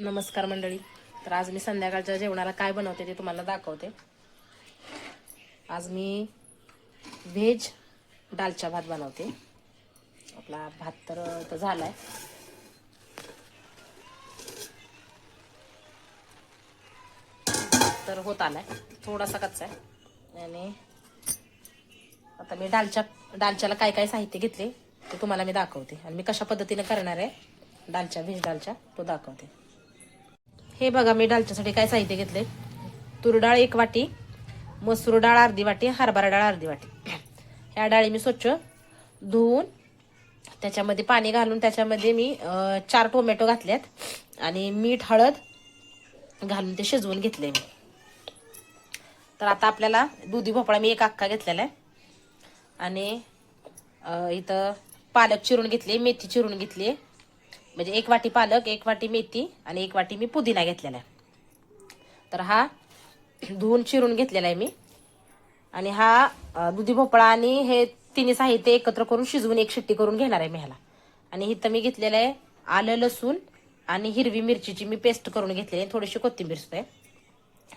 नमस्कार मंडळी. तर आज मी संध्याकाळच्या जेवणाला काय बनवते ते तुम्हाला दाखवते. आज मी व्हेज दालचा भात बनवते. आपला भात तर झालाय. तर होत आलाय, थोडासा कच्चा आहे. आणि आता मी दालच्याला काय काय साहित्य घेतले ते तुम्हाला मी दाखवते आणि मी कशा पद्धतीने करणार आहे व्हेज दालचा तो दाखवते. हे बघा, मी दालच्यासाठी काय साहित्य घेतले. तूर डाळ 1 वाटी, मसूर डाळ अर्धी वाटी, हरभरा डाळ अर्धी वाटी. ह्या डाळी मी स्वच्छ धुवून त्याच्यामध्ये पाणी घालून त्याच्यामध्ये मी 4 टोमॅटो घातल्यात आणि मीठ हळद घालून ते शिजवून घेतले मी. तर आता आपल्याला दुधी भोपळा मी 1 अख्खा घेतलेला आहे आणि इथं पालक चिरून घेतली, मेथी चिरून घेतली. म्हणजे 1 वाटी पालक, 1 वाटी मेथी आणि 1 वाटी मी पुदिना घेतलेला आहे. तर हा धुवून चिरून घेतलेला आहे मी. आणि हा दुधी भोपळा आणि हे तिन्ही साहित्य एकत्र करून शिजवून 1 शिट्टी करून घेणार आहे मी ह्याला. आणि इथं मी घेतलेलं आहे आलं लसूण आणि हिरवी मिरचीची मी पेस्ट करून घेतलेली आहे. थोडीशी कोथिंबीर सुद्धा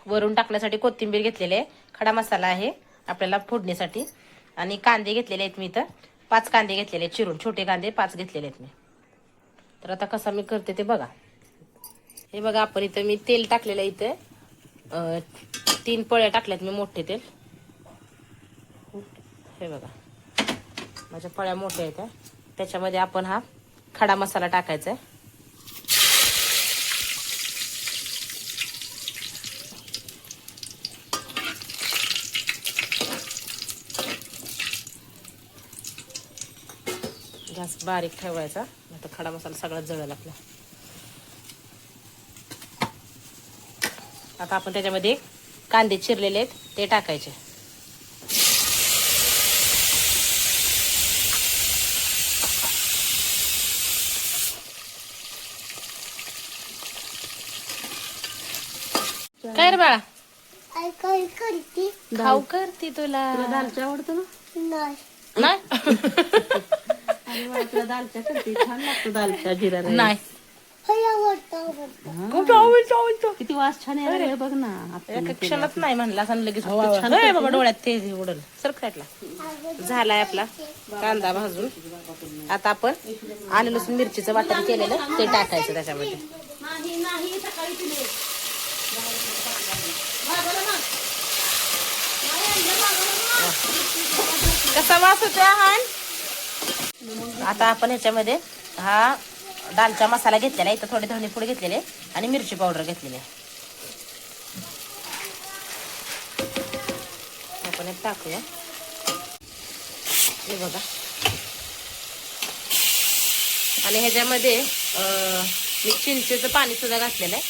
वरून टाकण्यासाठी कोथिंबीर घेतलेली आहे. खडा मसाला आहे आपल्याला फोडणीसाठी. आणि कांदे घेतलेले आहेत मी इथं 5 कांदे घेतलेले आहेत चिरून, छोटे कांदे 5 घेतलेले आहेत मी. तर आता कसं मी करते ते बघा. हे बघा, आपण इथं मी तेल टाकलेलं आहे. इथे 3 पळ्या टाकल्यात मी मोठे तेल. हे बघा, माझ्या पळ्या मोठ्या आहेत. त्याच्यामध्ये आपण हा खडा मसाला टाकायचा आहे. गॅस बारीक ठेवायचा, आता खडा मसाला सगळा जळेल आपला. आता आपण त्याच्यामध्ये कांदे चिरलेले आहेत ते टाकायचे. काय रे बाळा, काय करते? खाऊ करते तुला दालच्या आवडतं ना? नाही आणि मला तुला दालच्या करते, छान लागतो दालच्या जिरा राईस. नाही हा. खूप आवडतो. किती वास छान यायला बघ ना. एका क्षणात नाही म्हणला असं लगेच होय बाबा, डोळ्यात तेज उडल. सरकटला झालाय आपला कांदा भाजून. आता आपण आलं लसूण मिरचीचं वाटण केलेलं ते टाकायचं त्याच्यामध्ये. कसा वास होतो हा. आता आपण ह्याच्यामध्ये हा दालचा मसाला घेतलेला आहे. इथं थोडे धणे पूड घेतलेले आणि मिरची पावडर घेतलेली आहे. आपण एक टाकूया. हे बघा, आणि ह्याच्यामध्ये मी चिंचेचं पाणी सुद्धा घातलेलं आहे.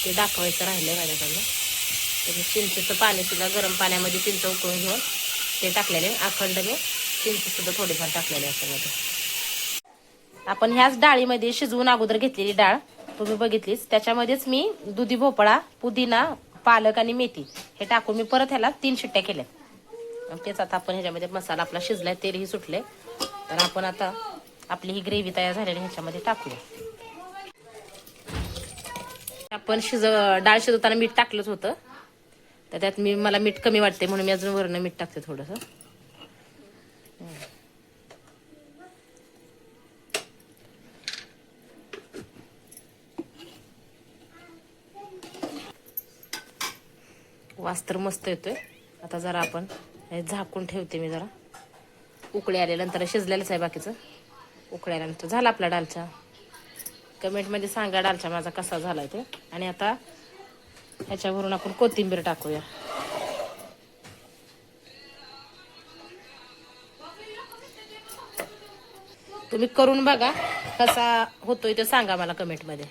ते दाखवायचं राहिलंय माझ्याकडनं. तर मी चिंचेचं पाणी सुद्धा गरम पाण्यामध्ये चिंच उकळून घेऊन ते टाकलेले. अखंड मी चिंच सुद्धा थोडीफार टाकलेले याच्यामध्ये. आपण ह्याच डाळीमध्ये शिजवून अगोदर घेतलेली डाळ तुम्ही बघितलीच, त्याच्यामध्येच मी दुधी भोपळा, पुदिना, पालक आणि मेथी हे टाकून मी परत ह्याला 3 शिट्ट्या केल्या. तेच आता आपण ह्याच्यामध्ये मसाला आपला शिजलाय, तेलही सुटले. तर आपण आता आपली ही ग्रेव्ही तयार झालेली ह्याच्यामध्ये टाकूया. आपण डाळ शिजवताना मीठ टाकलंच होतं, तर त्यात मला मीठ कमी वाटते म्हणून मी अजून वरण मीठ टाकते थोडंसं. वास तर मस्त येतोय. आता जरा आपण हे झाकून ठेवते मी. जरा उकळी आल्यानंतर शिजलेलंच आहे बाकीचं. उकळी आल्यानंतर झाला आपला दालचा. कमेंटमध्ये सांगा दालचा माझा कसा झालाय ते. आणि आता ह्याच्यावरून आपण कोथिंबीर टाकूया. तुम्ही करून बघा कसा होतोय ते सांगा मला कमेंटमध्ये.